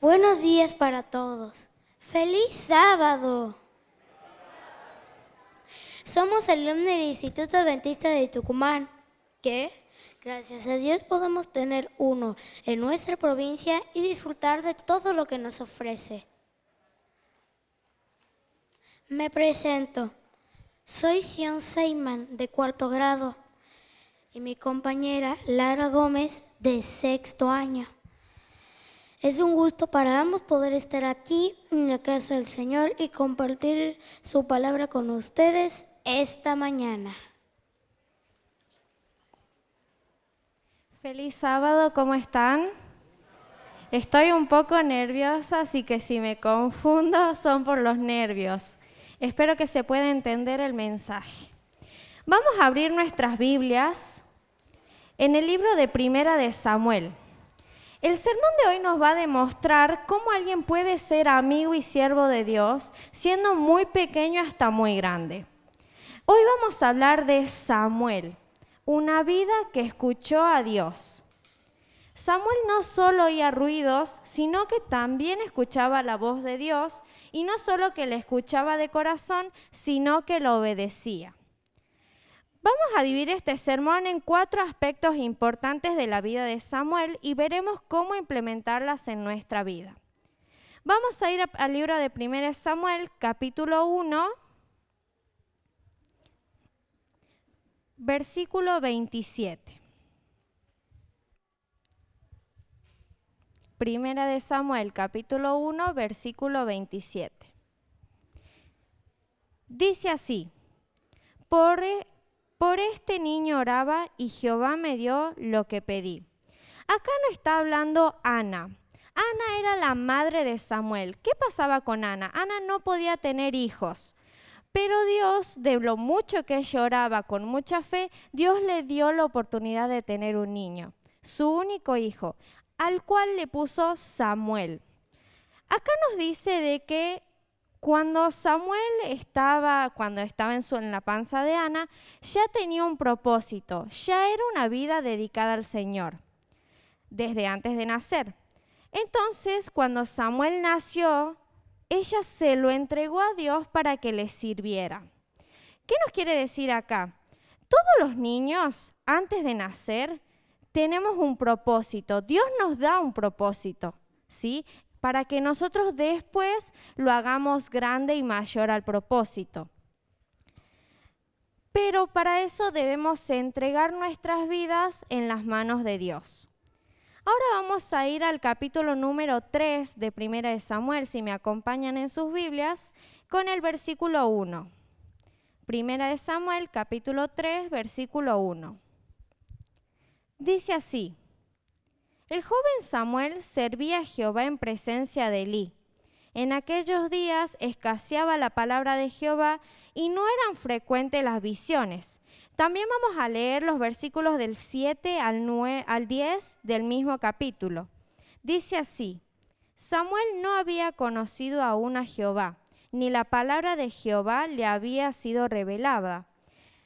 Buenos días para todos. ¡Feliz sábado! Somos alumnos del Instituto Adventista de Tucumán, que, gracias a Dios, podemos tener uno en nuestra provincia y disfrutar de todo lo que nos ofrece. Me presento. Soy Sion Seyman, de 4º grado, y mi compañera Lara Gómez, de 6º año. Es un gusto para ambos poder estar aquí en la casa del Señor y compartir su palabra con ustedes esta mañana. Feliz sábado, ¿cómo están? Estoy un poco nerviosa, así que si me confundo son por los nervios. Espero que se pueda entender el mensaje. Vamos a abrir nuestras Biblias en el libro de Primera de Samuel. El sermón de hoy nos va a demostrar cómo alguien puede ser amigo y siervo de Dios, siendo muy pequeño hasta muy grande. Hoy vamos a hablar de Samuel, una vida que escuchó a Dios. Samuel no solo oía ruidos, sino que también escuchaba la voz de Dios, y no solo que le escuchaba de corazón, sino que lo obedecía. Vamos a dividir este sermón en 4 aspectos importantes de la vida de Samuel y veremos cómo implementarlas en nuestra vida. Vamos a ir al libro de 1 Samuel, capítulo 1, versículo 27. Primera de Samuel, capítulo 1, versículo 27. Dice así: Por este niño oraba y Jehová me dio lo que pedí. Acá no está hablando Ana. Ana era la madre de Samuel. ¿Qué pasaba con Ana? Ana no podía tener hijos. Pero Dios, de lo mucho que ella oraba con mucha fe, Dios le dio la oportunidad de tener un niño, su único hijo, al cual le puso Samuel. Acá nos dice de que cuando Samuel estaba en la panza de Ana, ya tenía un propósito, ya era una vida dedicada al Señor, desde antes de nacer. Entonces, cuando Samuel nació, ella se lo entregó a Dios para que le sirviera. ¿Qué nos quiere decir acá? Todos los niños, antes de nacer, tenemos un propósito. Dios nos da un propósito, ¿sí? Para que nosotros después lo hagamos grande y mayor al propósito. Pero para eso debemos entregar nuestras vidas en las manos de Dios. Ahora vamos a ir al capítulo número 3 de 1 de Samuel, si me acompañan en sus Biblias, con el versículo 1. 1 de Samuel, capítulo 3, versículo 1. Dice así: El joven Samuel servía a Jehová en presencia de Elí. En aquellos días escaseaba la palabra de Jehová y no eran frecuentes las visiones. También vamos a leer los versículos del 7 al 10 del mismo capítulo. Dice así: Samuel no había conocido aún a Jehová, ni la palabra de Jehová le había sido revelada.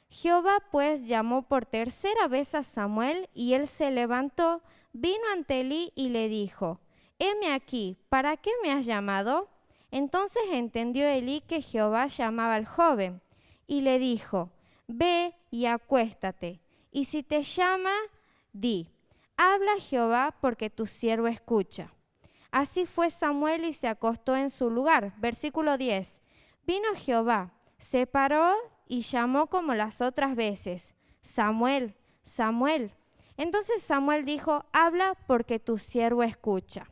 Jehová pues llamó por 3ª vez a Samuel, y él se levantó, vino ante Elí y le dijo: Heme aquí, ¿para qué me has llamado? Entonces entendió Elí que Jehová llamaba al joven, y le dijo: Ve y acuéstate, y si te llama, di: Habla Jehová, porque tu siervo escucha. Así fue Samuel y se acostó en su lugar. Versículo 10. Vino Jehová, se paró y llamó como las otras veces: Samuel, Samuel. Entonces Samuel dijo: Habla, porque tu siervo escucha.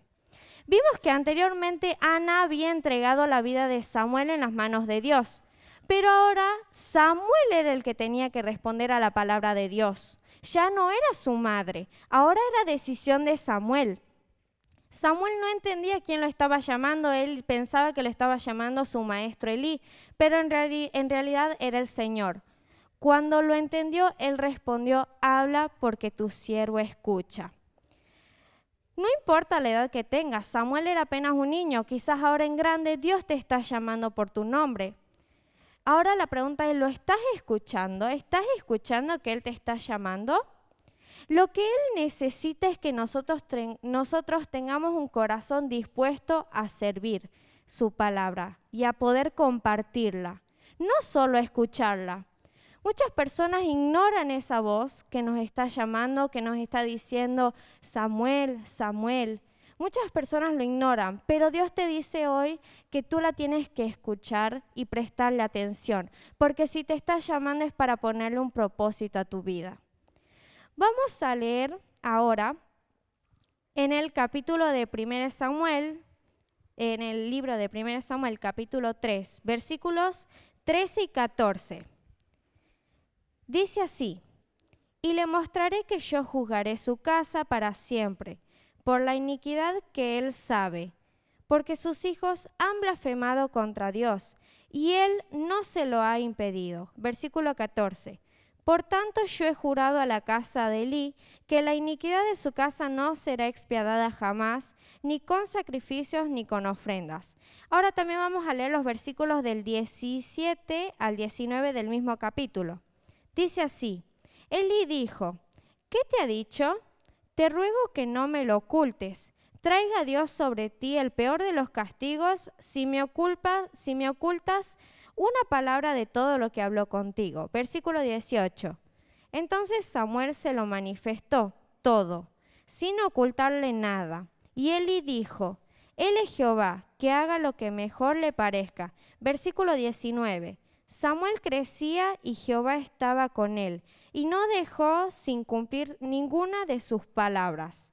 Vimos que anteriormente Ana había entregado la vida de Samuel en las manos de Dios, pero ahora Samuel era el que tenía que responder a la palabra de Dios. Ya no era su madre, ahora era decisión de Samuel. Samuel no entendía quién lo estaba llamando, él pensaba que lo estaba llamando su maestro Elí, pero en realidad era el Señor. Cuando lo entendió, él respondió: Habla, porque tu siervo escucha. No importa la edad que tengas, Samuel era apenas un niño, quizás ahora en grande Dios te está llamando por tu nombre. Ahora la pregunta es: ¿lo estás escuchando? ¿Estás escuchando que Él te está llamando? Lo que Él necesita es que nosotros tengamos un corazón dispuesto a servir su palabra y a poder compartirla, no solo a escucharla. Muchas personas ignoran esa voz que nos está llamando, que nos está diciendo, Samuel, Samuel. Muchas personas lo ignoran, pero Dios te dice hoy que tú la tienes que escuchar y prestarle atención, porque si te está llamando es para ponerle un propósito a tu vida. Vamos a leer ahora en el capítulo de 1 Samuel, en el libro de 1 Samuel, capítulo 3, versículos 13 y 14. Dice así: y le mostraré que yo juzgaré su casa para siempre, por la iniquidad que él sabe, porque sus hijos han blasfemado contra Dios, y él no se lo ha impedido. Versículo 14. Por tanto yo he jurado a la casa de Elí que la iniquidad de su casa no será expiada jamás, ni con sacrificios ni con ofrendas. Ahora también vamos a leer los versículos del 17 al 19 del mismo capítulo. Dice así: Elí dijo, ¿qué te ha dicho? Te ruego que no me lo ocultes. Traiga Dios sobre ti el peor de los castigos si me ocultas una palabra de todo lo que habló contigo. Versículo 18. Entonces Samuel se lo manifestó todo, sin ocultarle nada. Y Elí dijo, Él es Jehová, que haga lo que mejor le parezca. Versículo 19. Samuel crecía y Jehová estaba con él, y no dejó sin cumplir ninguna de sus palabras.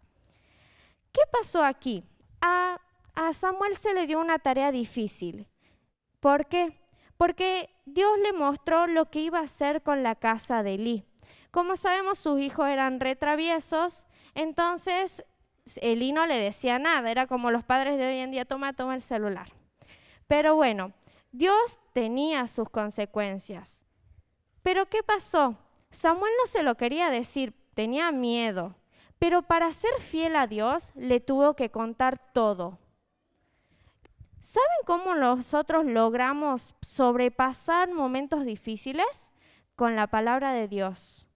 ¿Qué pasó aquí? A Samuel se le dio una tarea difícil. ¿Por qué? Porque Dios le mostró lo que iba a hacer con la casa de Elí. Como sabemos, sus hijos eran retraviesos, entonces Elí no le decía nada, era como los padres de hoy en día, toma el celular. Pero bueno, Dios tenía sus consecuencias. ¿Pero qué pasó? Samuel no se lo quería decir, tenía miedo, pero para ser fiel a Dios le tuvo que contar todo. ¿Saben cómo nosotros logramos sobrepasar momentos difíciles? Con la palabra de Dios,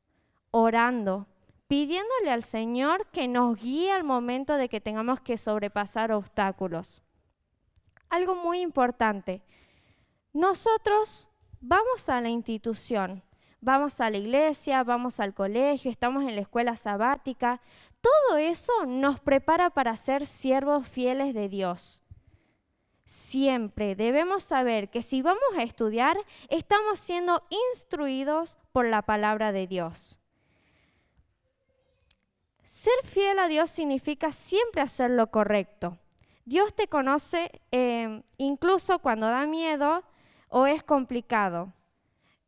orando, pidiéndole al Señor que nos guíe al momento de que tengamos que sobrepasar obstáculos. Algo muy importante, nosotros vamos a la institución, vamos a la iglesia, vamos al colegio, estamos en la escuela sabática. Todo eso nos prepara para ser siervos fieles de Dios. Siempre debemos saber que si vamos a estudiar, estamos siendo instruidos por la palabra de Dios. Ser fiel a Dios significa siempre hacer lo correcto. Dios te conoce incluso cuando da miedo o es complicado.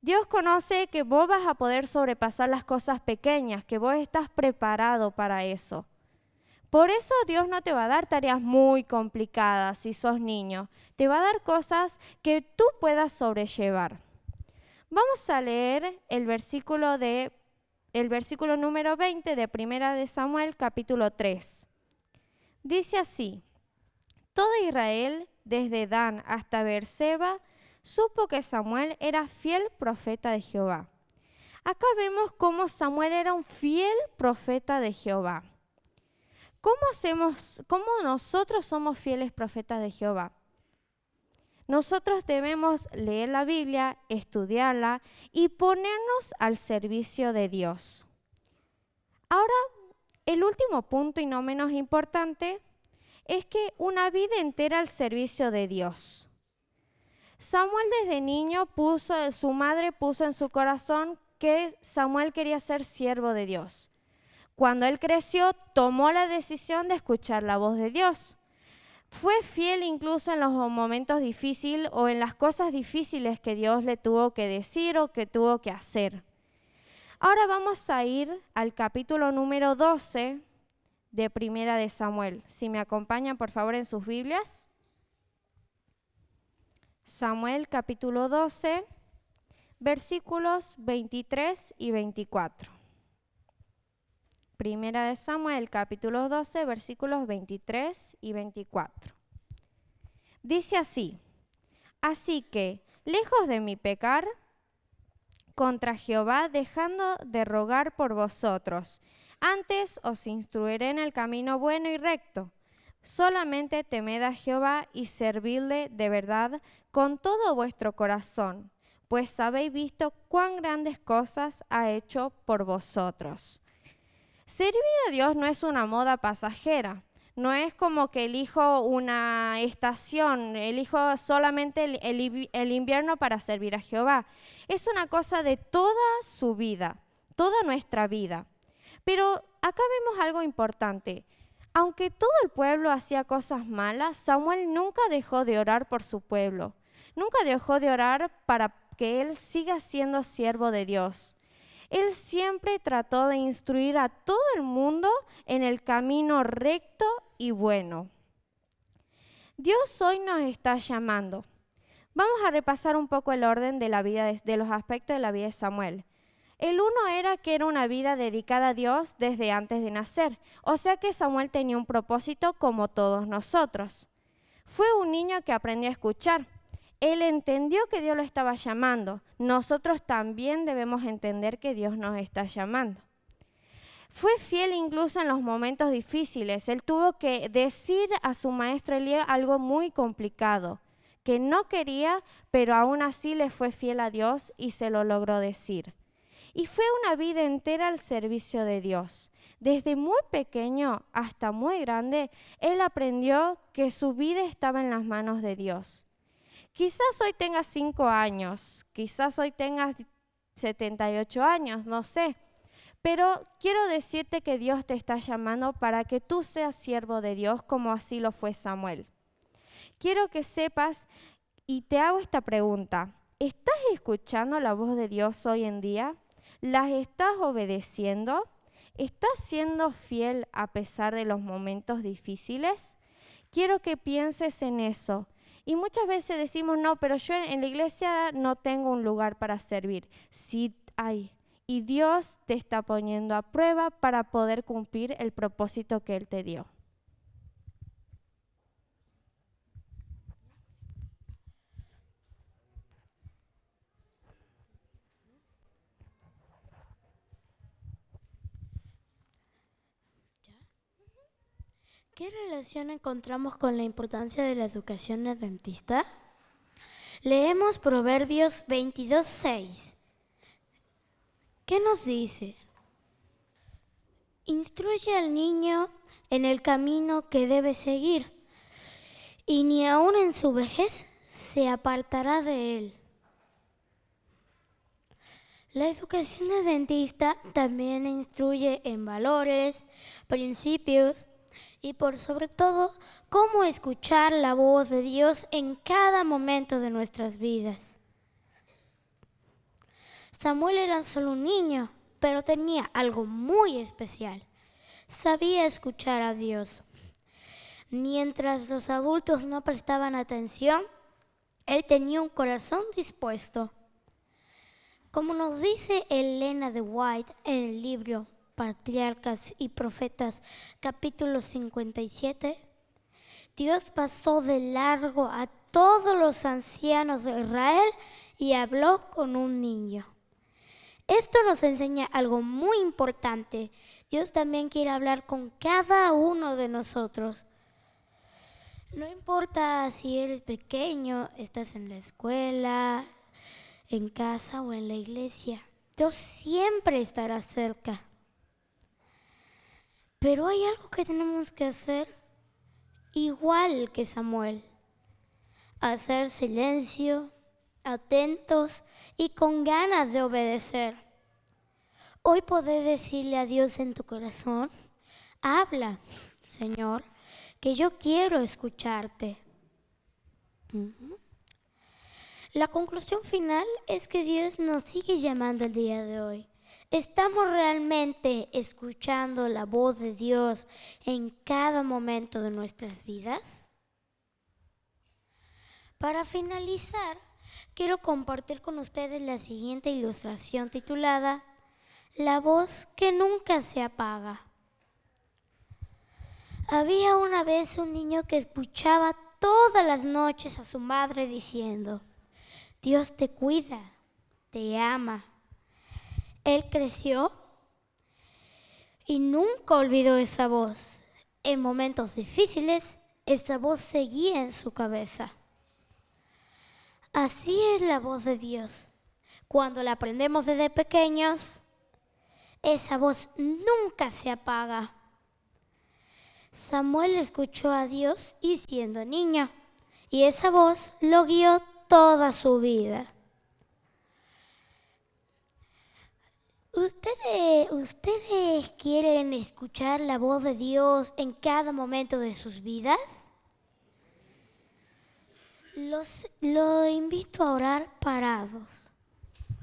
Dios conoce que vos vas a poder sobrepasar las cosas pequeñas, que vos estás preparado para eso. Por eso Dios no te va a dar tareas muy complicadas si sos niño. Te va a dar cosas que tú puedas sobrellevar. Vamos a leer el versículo número 20 de 1 Samuel, capítulo 3. Dice así: todo Israel, desde Dan hasta Beerseba, supo que Samuel era fiel profeta de Jehová. Acá vemos cómo Samuel era un fiel profeta de Jehová. ¿Cómo nosotros somos fieles profetas de Jehová? Nosotros debemos leer la Biblia, estudiarla y ponernos al servicio de Dios. Ahora, el último punto y no menos importante es que una vida entera al servicio de Dios. Samuel desde niño su madre puso en su corazón que Samuel quería ser siervo de Dios. Cuando él creció, tomó la decisión de escuchar la voz de Dios. Fue fiel incluso en los momentos difíciles o en las cosas difíciles que Dios le tuvo que decir o que tuvo que hacer. Ahora vamos a ir al capítulo número 12 de 1 Samuel. Si me acompañan, por favor, en sus Biblias. Samuel, capítulo 12, versículos 23 y 24. 1 Samuel, capítulo 12, versículos 23 y 24. Dice así: así que, lejos de mi pecar contra Jehová, dejando de rogar por vosotros, Antes os instruiré en el camino bueno y recto. Solamente temed a Jehová y servidle de verdad con todo vuestro corazón, pues habéis visto cuán grandes cosas ha hecho por vosotros. Servir a Dios no es una moda pasajera. No es como que elijo una estación, elijo solamente el invierno para servir a Jehová. Es una cosa de toda su vida, toda nuestra vida. Pero acá vemos algo importante. Aunque todo el pueblo hacía cosas malas, Samuel nunca dejó de orar por su pueblo. Nunca dejó de orar para que él siga siendo siervo de Dios. Él siempre trató de instruir a todo el mundo en el camino recto y bueno. Dios hoy nos está llamando. Vamos a repasar un poco el orden de la vida de los aspectos de la vida de Samuel. El uno era que era una vida dedicada a Dios desde antes de nacer, o sea que Samuel tenía un propósito como todos nosotros. Fue un niño que aprendió a escuchar. Él entendió que Dios lo estaba llamando. Nosotros también debemos entender que Dios nos está llamando. Fue fiel incluso en los momentos difíciles. Él tuvo que decir a su maestro Elías algo muy complicado, que no quería, pero aún así le fue fiel a Dios y se lo logró decir. Y fue una vida entera al servicio de Dios. Desde muy pequeño hasta muy grande, él aprendió que su vida estaba en las manos de Dios. Quizás hoy tengas 5 años, quizás hoy tengas 78 años, no sé. Pero quiero decirte que Dios te está llamando para que tú seas siervo de Dios como así lo fue Samuel. Quiero que sepas y te hago esta pregunta. ¿Estás escuchando la voz de Dios hoy en día? ¿Las estás obedeciendo? ¿Estás siendo fiel a pesar de los momentos difíciles? Quiero que pienses en eso. Y muchas veces decimos, no, pero yo en la iglesia no tengo un lugar para servir. Sí hay. Y Dios te está poniendo a prueba para poder cumplir el propósito que Él te dio. ¿Qué relación encontramos con la importancia de la educación adventista? Leemos Proverbios 22:6. ¿Qué nos dice? Instruye al niño en el camino que debe seguir, y ni aun en su vejez se apartará de él. La educación adventista también instruye en valores, principios y por sobre todo cómo escuchar la voz de Dios en cada momento de nuestras vidas. Samuel era solo un niño, pero tenía algo muy especial. Sabía escuchar a Dios. Mientras los adultos no prestaban atención, él tenía un corazón dispuesto. Como nos dice Elena de White en el libro Patriarcas y Profetas, capítulo 57, Dios pasó de largo a todos los ancianos de Israel y habló con un niño. Esto nos enseña algo muy importante. Dios también quiere hablar con cada uno de nosotros. No importa si eres pequeño, estás en la escuela, en casa o en la iglesia, Dios siempre estará cerca. Pero hay algo que tenemos que hacer igual que Samuel. Hacer silencio, atentos y con ganas de obedecer. Hoy podés decirle a Dios en tu corazón, habla, Señor, que yo quiero escucharte. La conclusión final es que Dios nos sigue llamando el día de hoy. ¿Estamos realmente escuchando la voz de Dios en cada momento de nuestras vidas? Para finalizar, quiero compartir con ustedes la siguiente ilustración titulada La voz que nunca se apaga. Había una vez un niño que escuchaba todas las noches a su madre diciendo: Dios te cuida, te ama. Él creció Y nunca olvidó esa voz. En momentos difíciles, esa voz seguía en su cabeza. Así es la voz de Dios. Cuando la aprendemos desde pequeños, esa voz nunca se apaga. Samuel escuchó a Dios y siendo niño, y esa voz lo guió toda su vida. ¿Ustedes quieren escuchar la voz de Dios en cada momento de sus vidas? Lo invito a orar parados.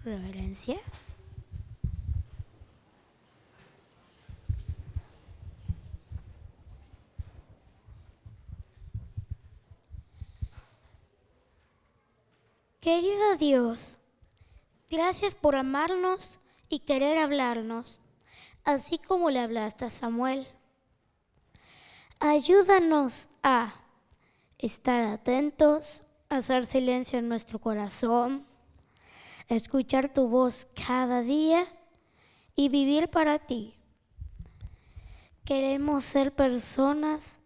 Reverencia. Querido Dios, gracias por amarnos y querer hablarnos, así como le hablaste a Samuel. Ayúdanos a estar atentos, a hacer silencio en nuestro corazón, a escuchar tu voz cada día y vivir para ti. Queremos ser personas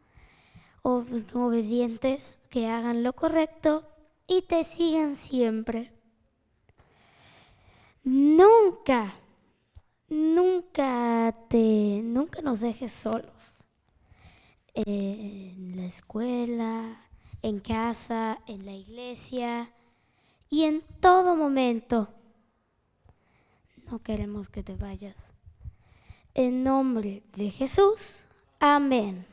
obedientes que hagan lo correcto y te sigan siempre. Nunca nos dejes solos. En la escuela, en casa, en la iglesia y en todo momento. No queremos que te vayas. En nombre de Jesús, amén.